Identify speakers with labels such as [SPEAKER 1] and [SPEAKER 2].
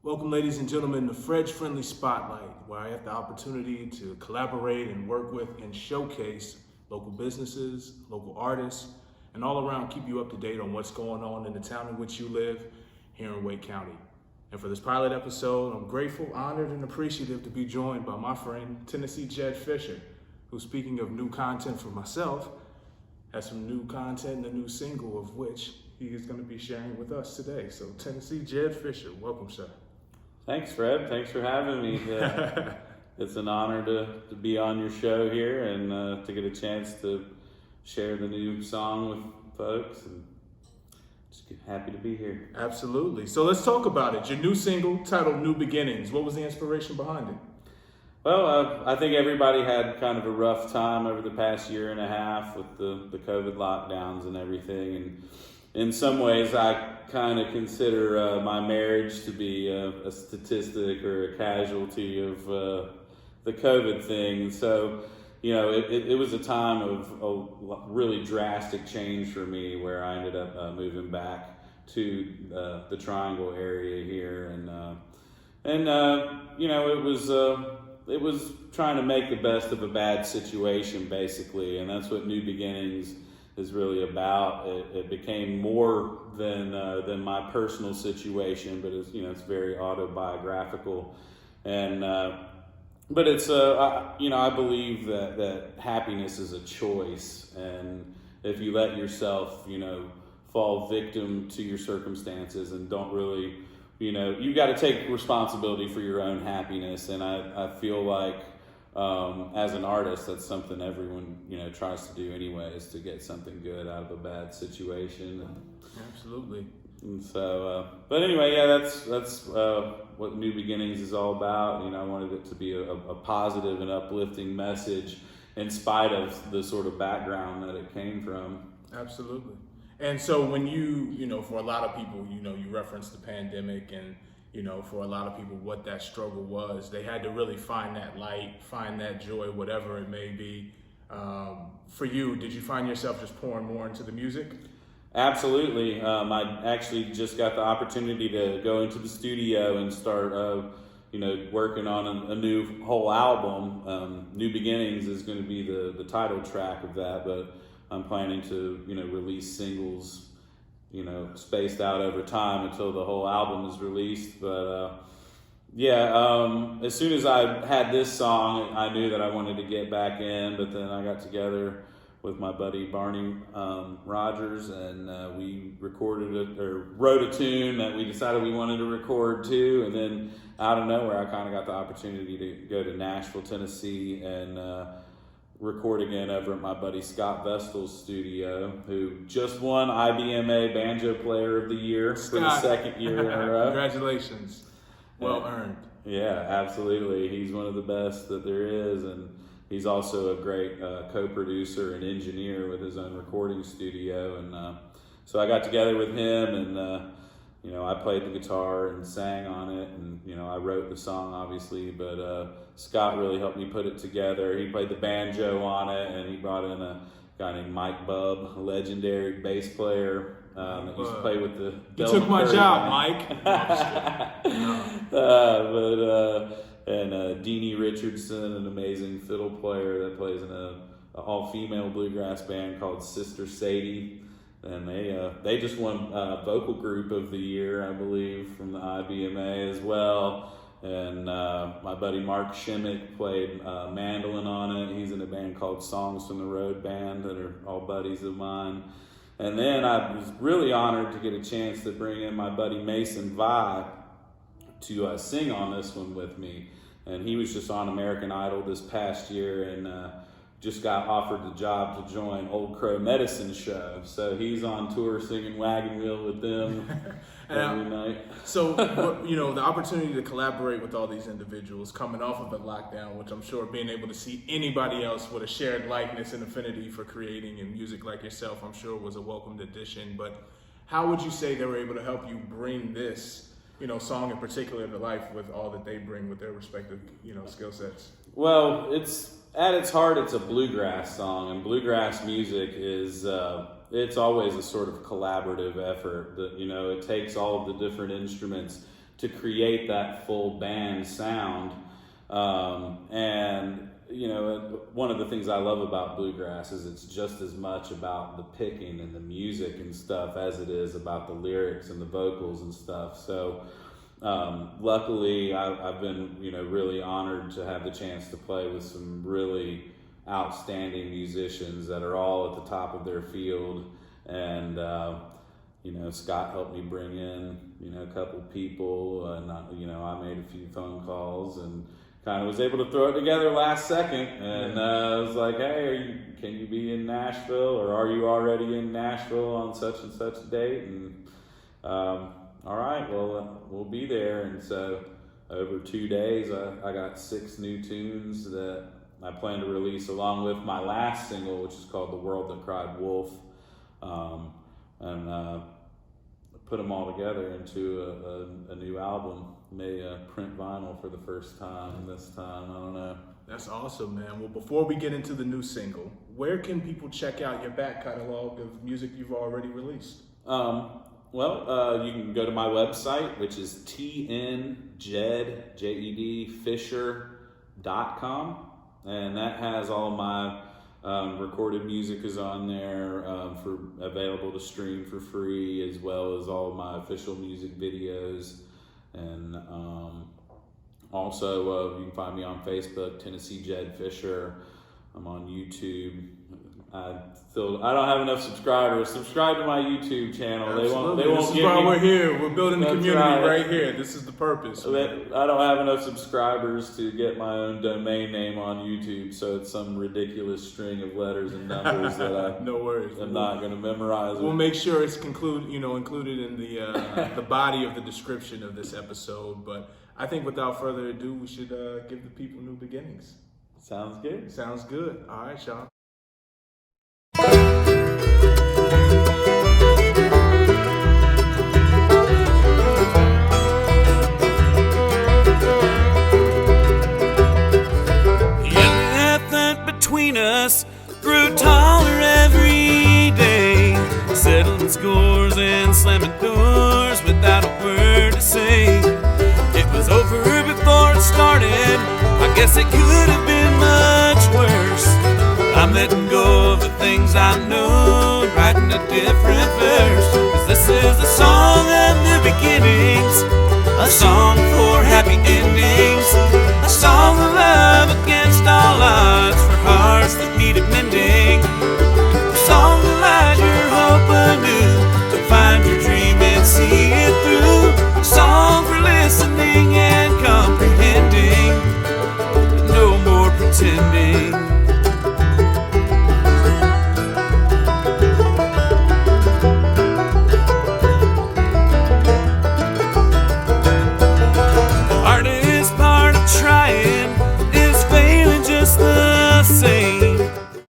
[SPEAKER 1] Welcome, ladies and gentlemen, to Fred's Friendly Spotlight, where I have the opportunity to collaborate and work with and showcase local businesses, local artists, and all around keep you up to date on what's going on in the town in which you live here in Wake County. And for this pilot episode, I'm grateful, honored, and appreciative to be joined by my friend, Tennessee Jed Fisher, who, speaking of new content for myself, has some new content and a new single of which he is going to be sharing with us today. So, Tennessee Jed Fisher, welcome, sir.
[SPEAKER 2] Thanks, Fred. Thanks for having me. It's an honor to be on your show here and to get a chance to share the new song with folks. And just happy to be here.
[SPEAKER 1] Absolutely. So let's talk about it. Your new single titled New Beginnings. What was the inspiration behind it?
[SPEAKER 2] Well, I think everybody had kind of a rough time over the past year and a half with the COVID lockdowns and everything. And in some ways, I kind of consider my marriage to be a statistic or a casualty of the COVID thing. So, you know, it was a time of a really drastic change for me where I ended up moving back to the Triangle area here. And you know, it was trying to make the best of a bad situation, basically. And that's what New Beginnings is really about. It became more than my personal situation, but it's very autobiographical, and but it's I believe that happiness is a choice, and if you let yourself fall victim to your circumstances and don't really you got to take responsibility for your own happiness, and I feel like as an artist, that's something everyone tries to do anyway, is to get something good out of a bad situation.
[SPEAKER 1] Absolutely.
[SPEAKER 2] And so, but anyway, yeah, that's what New Beginnings is all about. I wanted it to be a positive and uplifting message, in spite of the sort of background that it came from.
[SPEAKER 1] Absolutely. And so when for a lot of people, you referenced the pandemic, and for a lot of people, what that struggle was, they had to really find that light, find that joy, whatever it may be. For you, did you find yourself just pouring more into the music?
[SPEAKER 2] Absolutely. I actually just got the opportunity to go into the studio and start, working on a new whole album. New Beginnings is going to be the title track of that, but I'm planning to, release singles spaced out over time until the whole album is released. But as soon as I had this song, I knew that I wanted to get back in. But then I got together with my buddy Barney Rogers, and we wrote a tune that we decided we wanted to record too. And then out of nowhere, I kind of got the opportunity to go to Nashville, Tennessee, and record again over at my buddy Scott Vestal's studio, who just won IBMA Banjo Player of the Year for the second year in a row.
[SPEAKER 1] Congratulations. Well earned.
[SPEAKER 2] Yeah, absolutely. He's one of the best that there is, and he's also a great co-producer and engineer with his own recording studio. And so I got together with him, and I played the guitar and sang on it, and I wrote the song, obviously, but Scott really helped me put it together. He played the banjo on it, and he brought in a guy named Mike Bubb, a legendary bass player that used to play with the
[SPEAKER 1] You took my job, Mike.
[SPEAKER 2] And Deanie Richardson, an amazing fiddle player that plays in a all-female bluegrass band called Sister Sadie. And they just won Vocal Group of the Year, I believe, from the IBMA as well. And my buddy Mark Shimmick played mandolin on it. He's in a band called Songs from the Road Band that are all buddies of mine. And then I was really honored to get a chance to bring in my buddy Mason Vi to sing on this one with me. And he was just on American Idol this past year, and just got offered the job to join Old Crow Medicine Show. So he's on tour singing Wagon Wheel with them every night.
[SPEAKER 1] So, the opportunity to collaborate with all these individuals coming off of the lockdown, which I'm sure being able to see anybody else with a shared likeness and affinity for creating and music like yourself, I'm sure was a welcomed addition. But how would you say they were able to help you bring this, song in particular to life with all that they bring with their respective, skill sets?
[SPEAKER 2] Well, at its heart, it's a bluegrass song, and bluegrass music is it's always a sort of collaborative effort. That it takes all of the different instruments to create that full band sound. And you know, one of the things I love about bluegrass is it's just as much about the picking and the music and stuff as it is about the lyrics and the vocals and stuff. So luckily I've been, you know, really honored to have the chance to play with some really outstanding musicians that are all at the top of their field. And you know, Scott helped me bring in, you know, a couple people, and you know, I made a few phone calls and kind of was able to throw it together last second. And I was like, hey, can you be in Nashville, or are you already in Nashville on such and such a date? And all right, well, we'll be there. And so over 2 days, I got 6 new tunes that I plan to release along with my last single, which is called The World That Cried Wolf, and put them all together into a new album. May print vinyl for the first time this time. I don't know.
[SPEAKER 1] That's awesome, man. Well, before we get into the new single, where can people check out your back catalog of music you've already released?
[SPEAKER 2] Well, you can go to my website, which is tnjedfisher.com, and that has all my recorded music is on there for available to stream for free, as well as all my official music videos. And also you can find me on Facebook, Tennessee Jed Fisher. I'm on YouTube. I don't have enough subscribers. Subscribe to my YouTube channel.
[SPEAKER 1] Absolutely.
[SPEAKER 2] They won't
[SPEAKER 1] this is
[SPEAKER 2] give
[SPEAKER 1] why
[SPEAKER 2] me,
[SPEAKER 1] we're here. We're building the
[SPEAKER 2] That's
[SPEAKER 1] community
[SPEAKER 2] right.
[SPEAKER 1] right here. This is the purpose.
[SPEAKER 2] I don't have enough subscribers to get my own domain name on YouTube, so it's some ridiculous string of letters and numbers that
[SPEAKER 1] No worries.
[SPEAKER 2] I'm not going to memorize.
[SPEAKER 1] We'll make sure it's included in the body of the description of this episode. But I think without further ado, we should give the people new beginnings.
[SPEAKER 2] Sounds good.
[SPEAKER 1] Sounds good. All right, Sean.
[SPEAKER 3] Between us grew taller every day, settling scores and slamming doors without a word to say. It was over before it started. I guess it could have been much worse. I'm letting go of the things I know, writing a different verse. 'Cause this is a song of new beginnings, a song for happy endings.